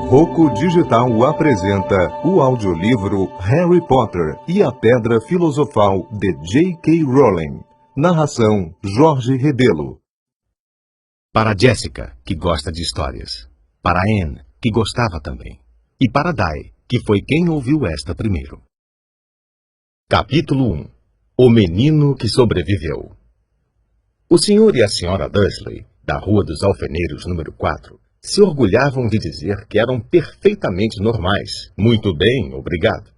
Roku Digital apresenta o audiolivro Harry Potter e a Pedra Filosofal de J.K. Rowling. Narração Jorge Rebelo. Para Jessica, que gosta de histórias. Para Anne, que gostava também. E para Dai, que foi quem ouviu esta primeiro. Capítulo 1. O Menino que Sobreviveu. O senhor e a senhora Dursley, da Rua dos Alfeneiros, número 4, se orgulhavam de dizer que eram perfeitamente normais. Muito bem, obrigado.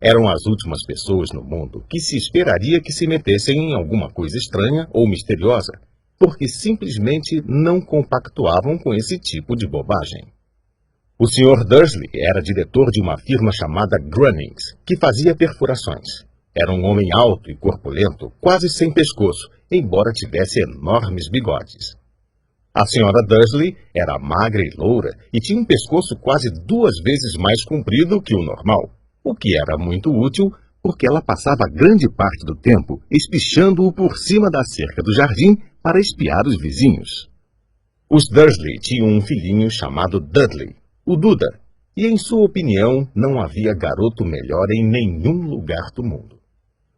Eram as últimas pessoas no mundo que se esperaria que se metessem em alguma coisa estranha ou misteriosa, porque simplesmente não compactuavam com esse tipo de bobagem. O Sr. Dursley era diretor de uma firma chamada Grunnings, que fazia perfurações. Era um homem alto e corpulento, quase sem pescoço, embora tivesse enormes bigodes. A Sra. Dursley era magra e loura e tinha um pescoço quase 2 vezes mais comprido que o normal, o que era muito útil porque ela passava grande parte do tempo espichando-o por cima da cerca do jardim para espiar os vizinhos. Os Dursley tinham um filhinho chamado Dudley, o Duda, e em sua opinião não havia garoto melhor em nenhum lugar do mundo.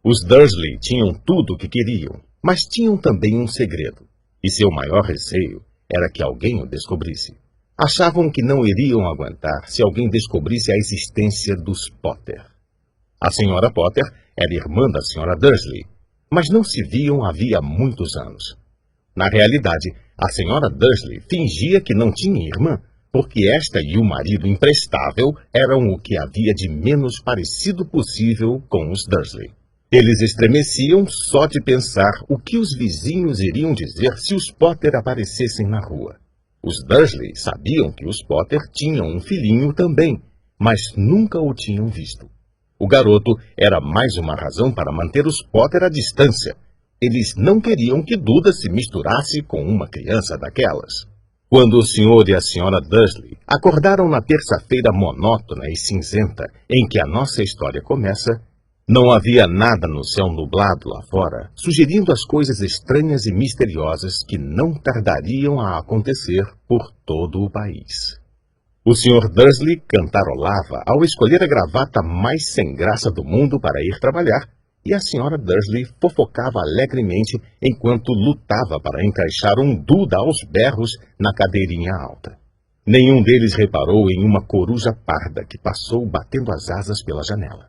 Os Dursley tinham tudo o que queriam, mas tinham também um segredo. E seu maior receio era que alguém o descobrisse. Achavam que não iriam aguentar se alguém descobrisse a existência dos Potter. A senhora Potter era irmã da senhora Dursley, mas não se viam havia muitos anos. Na realidade, a senhora Dursley fingia que não tinha irmã, porque esta e o marido imprestável eram o que havia de menos parecido possível com os Dursley. Eles estremeciam só de pensar o que os vizinhos iriam dizer se os Potter aparecessem na rua. Os Dursley sabiam que os Potter tinham um filhinho também, mas nunca o tinham visto. O garoto era mais uma razão para manter os Potter à distância. Eles não queriam que Duda se misturasse com uma criança daquelas. Quando o senhor e a senhora Dursley acordaram na terça-feira monótona e cinzenta em que a nossa história começa, não havia nada no céu nublado lá fora, sugerindo as coisas estranhas e misteriosas que não tardariam a acontecer por todo o país. O Sr. Dursley cantarolava ao escolher a gravata mais sem graça do mundo para ir trabalhar, e a Sra. Dursley fofocava alegremente enquanto lutava para encaixar um Duda aos berros na cadeirinha alta. Nenhum deles reparou em uma coruja parda que passou batendo as asas pela janela.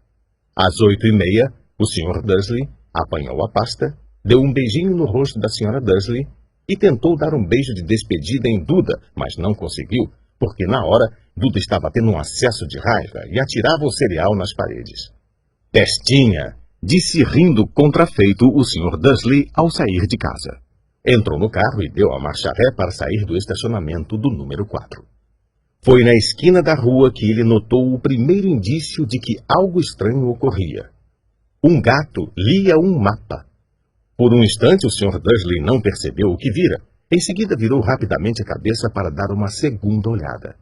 Às 8h30, o Sr. Dursley apanhou a pasta, deu um beijinho no rosto da Sra. Dursley e tentou dar um beijo de despedida em Duda, mas não conseguiu, porque na hora Duda estava tendo um acesso de raiva e atirava o cereal nas paredes. «Pestinha!» disse rindo contrafeito o Sr. Dursley ao sair de casa. Entrou no carro e deu a marcha ré para sair do estacionamento do número 4. Foi na esquina da rua que ele notou o primeiro indício de que algo estranho ocorria. Um gato lia um mapa. Por um instante o Sr. Dursley não percebeu o que vira. Em seguida virou rapidamente a cabeça para dar uma segunda olhada.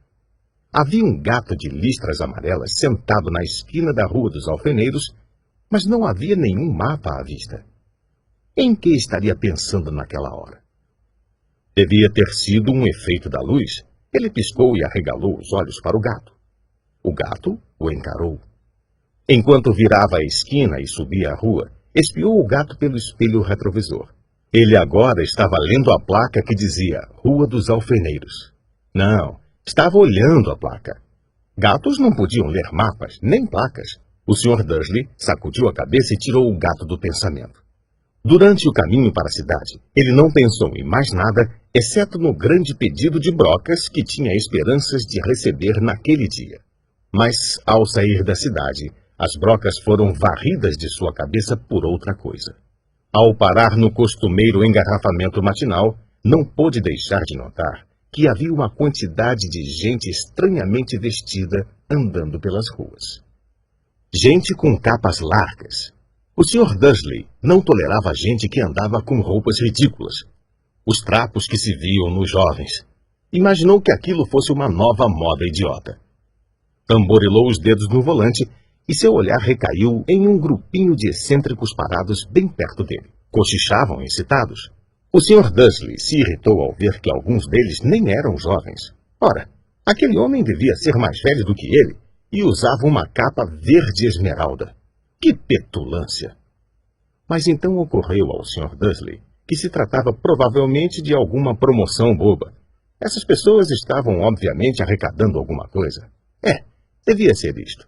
Havia um gato de listras amarelas sentado na esquina da Rua dos Alfeneiros, mas não havia nenhum mapa à vista. Em que estaria pensando naquela hora? Devia ter sido um efeito da luz. Ele piscou e arregalou os olhos para o gato. O gato o encarou. Enquanto virava a esquina e subia a rua, espiou o gato pelo espelho retrovisor. Ele agora estava lendo a placa que dizia Rua dos Alfeneiros. Não, estava olhando a placa. Gatos não podiam ler mapas, nem placas. O Sr. Dursley sacudiu a cabeça e tirou o gato do pensamento. Durante o caminho para a cidade, ele não pensou em mais nada, exceto no grande pedido de brocas que tinha esperanças de receber naquele dia. Mas, ao sair da cidade, as brocas foram varridas de sua cabeça por outra coisa. Ao parar no costumeiro engarrafamento matinal, não pôde deixar de notar que havia uma quantidade de gente estranhamente vestida andando pelas ruas. Gente com capas largas. O Sr. Dursley não tolerava gente que andava com roupas ridículas. Os trapos que se viam nos jovens. Imaginou que aquilo fosse uma nova moda idiota. Tamborilou os dedos no volante e seu olhar recaiu em um grupinho de excêntricos parados bem perto dele. Cochichavam excitados. O Sr. Dursley se irritou ao ver que alguns deles nem eram jovens. Ora, aquele homem devia ser mais velho do que ele e usava uma capa verde esmeralda. Que petulância! Mas então ocorreu ao Sr. Dursley que se tratava provavelmente de alguma promoção boba. Essas pessoas estavam obviamente arrecadando alguma coisa. Devia ser isto.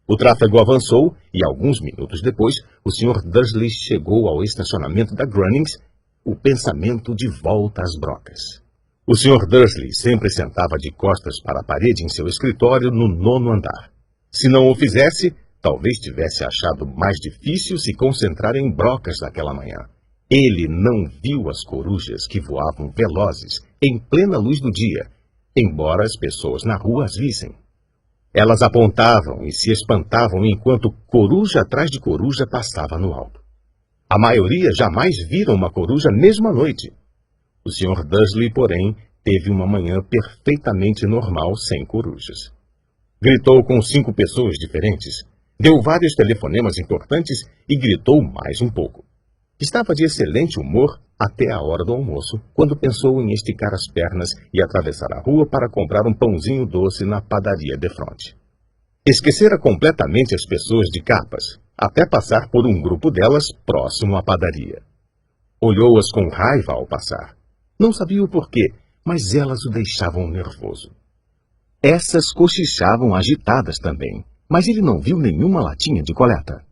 O tráfego avançou e, alguns minutos depois, o Sr. Dursley chegou ao estacionamento da Grunnings, o pensamento de volta às brocas. O Sr. Dursley sempre sentava de costas para a parede em seu escritório no 9º andar. Se não o fizesse, talvez tivesse achado mais difícil se concentrar em brocas naquela manhã. Ele não viu as corujas que voavam velozes, em plena luz do dia, embora as pessoas na rua as vissem. Elas apontavam e se espantavam enquanto coruja atrás de coruja passava no alto. A maioria jamais viram uma coruja mesmo à noite. O Sr. Dursley, porém, teve uma manhã perfeitamente normal sem corujas. Gritou com 5 pessoas diferentes, deu vários telefonemas importantes e gritou mais um pouco. Estava de excelente humor até a hora do almoço, quando pensou em esticar as pernas e atravessar a rua para comprar um pãozinho doce na padaria defronte. Esquecera completamente as pessoas de capas, até passar por um grupo delas próximo à padaria. Olhou-as com raiva ao passar. Não sabia o porquê, mas elas o deixavam nervoso. Essas cochichavam agitadas também, mas ele não viu nenhuma latinha de coleta.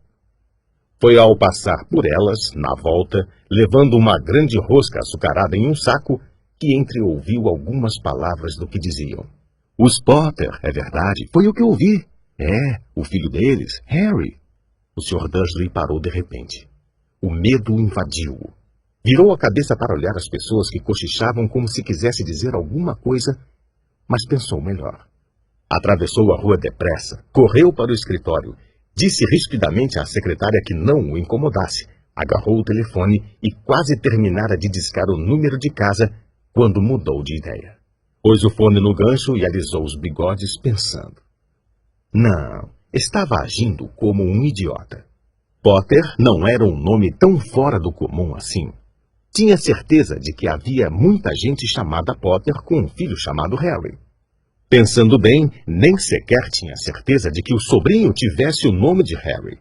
Foi ao passar por elas, na volta, levando uma grande rosca açucarada em um saco, que entreouviu algumas palavras do que diziam. Os Potter, é verdade, foi o que ouvi. O filho deles, Harry. O Sr. Dursley parou de repente. O medo invadiu-o. Virou a cabeça para olhar as pessoas que cochichavam como se quisesse dizer alguma coisa, mas pensou melhor. Atravessou a rua depressa, correu para o escritório, disse rispidamente à secretária que não o incomodasse, agarrou o telefone e quase terminara de discar o número de casa quando mudou de ideia. Pôs o fone no gancho e alisou os bigodes pensando. Não, estava agindo como um idiota. Potter não era um nome tão fora do comum assim. Tinha certeza de que havia muita gente chamada Potter com um filho chamado Harry. Pensando bem, nem sequer tinha certeza de que o sobrinho tivesse o nome de Harry.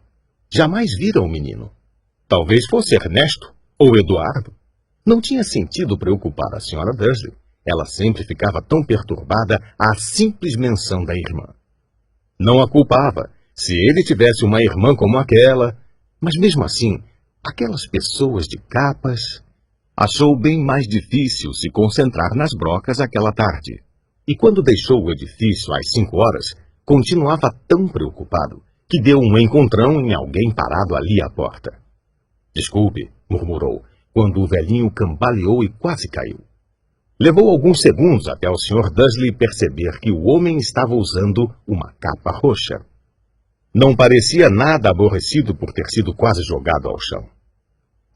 Jamais vira o menino. Talvez fosse Ernesto ou Eduardo. Não tinha sentido preocupar a Sra. Dursley. Ela sempre ficava tão perturbada à simples menção da irmã. Não a culpava. Se ele tivesse uma irmã como aquela... Mas mesmo assim, aquelas pessoas de capas... Achou bem mais difícil se concentrar nas brocas aquela tarde. E quando deixou o edifício às 5 horas, continuava tão preocupado que deu um encontrão em alguém parado ali à porta. Desculpe, murmurou, quando o velhinho cambaleou e quase caiu. Levou alguns segundos até o Sr. Dursley perceber que o homem estava usando uma capa roxa. Não parecia nada aborrecido por ter sido quase jogado ao chão.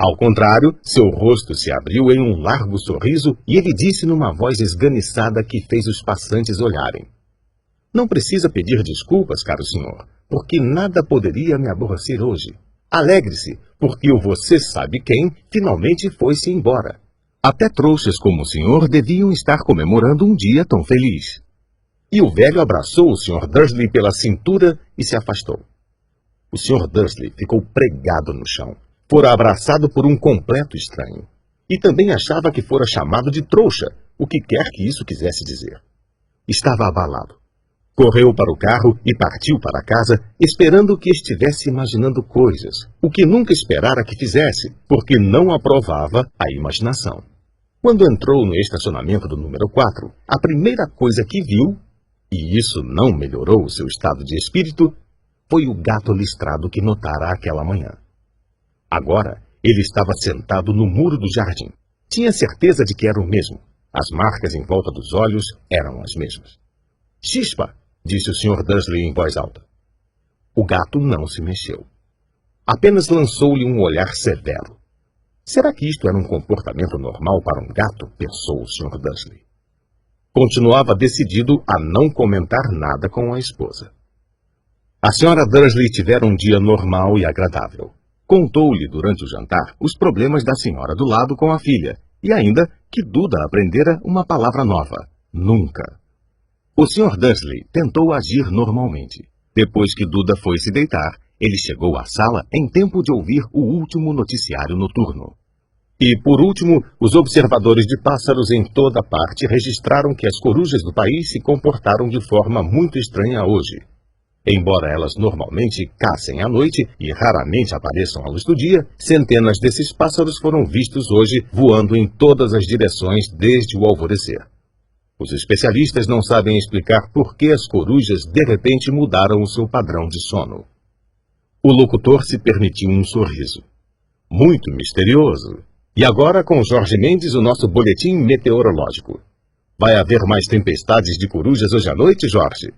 Ao contrário, seu rosto se abriu em um largo sorriso e ele disse numa voz esganiçada que fez os passantes olharem. Não precisa pedir desculpas, caro senhor, porque nada poderia me aborrecer hoje. Alegre-se, porque o você sabe quem finalmente foi-se embora. Até trouxas como o senhor deviam estar comemorando um dia tão feliz. E o velho abraçou o Sr. Dursley pela cintura e se afastou. O Sr. Dursley ficou pregado no chão. Fora abraçado por um completo estranho. E também achava que fora chamado de trouxa, o que quer que isso quisesse dizer. Estava abalado. Correu para o carro e partiu para casa, esperando que estivesse imaginando coisas, o que nunca esperara que fizesse, porque não aprovava a imaginação. Quando entrou no estacionamento do número 4, a primeira coisa que viu, e isso não melhorou o seu estado de espírito, foi o gato listrado que notara aquela manhã. Agora, ele estava sentado no muro do jardim. Tinha certeza de que era o mesmo. As marcas em volta dos olhos eram as mesmas. Chispa! Disse o Sr. Dursley em voz alta. O gato não se mexeu. Apenas lançou-lhe um olhar severo. Será que isto era um comportamento normal para um gato? Pensou o Sr. Dursley. Continuava decidido a não comentar nada com a esposa. A Sra. Dursley tivera um dia normal e agradável. Contou-lhe durante o jantar os problemas da senhora do lado com a filha, e ainda que Duda aprendera uma palavra nova: nunca. O Sr. Dursley tentou agir normalmente. Depois que Duda foi se deitar, ele chegou à sala em tempo de ouvir o último noticiário noturno. E, por último, os observadores de pássaros em toda parte registraram que as corujas do país se comportaram de forma muito estranha hoje. Embora elas normalmente caçem à noite e raramente apareçam à luz do dia, centenas desses pássaros foram vistos hoje voando em todas as direções desde o alvorecer. Os especialistas não sabem explicar por que as corujas de repente mudaram o seu padrão de sono. O locutor se permitiu um sorriso. Muito misterioso. E agora com Jorge Mendes, o nosso boletim meteorológico. Vai haver mais tempestades de corujas hoje à noite, Jorge?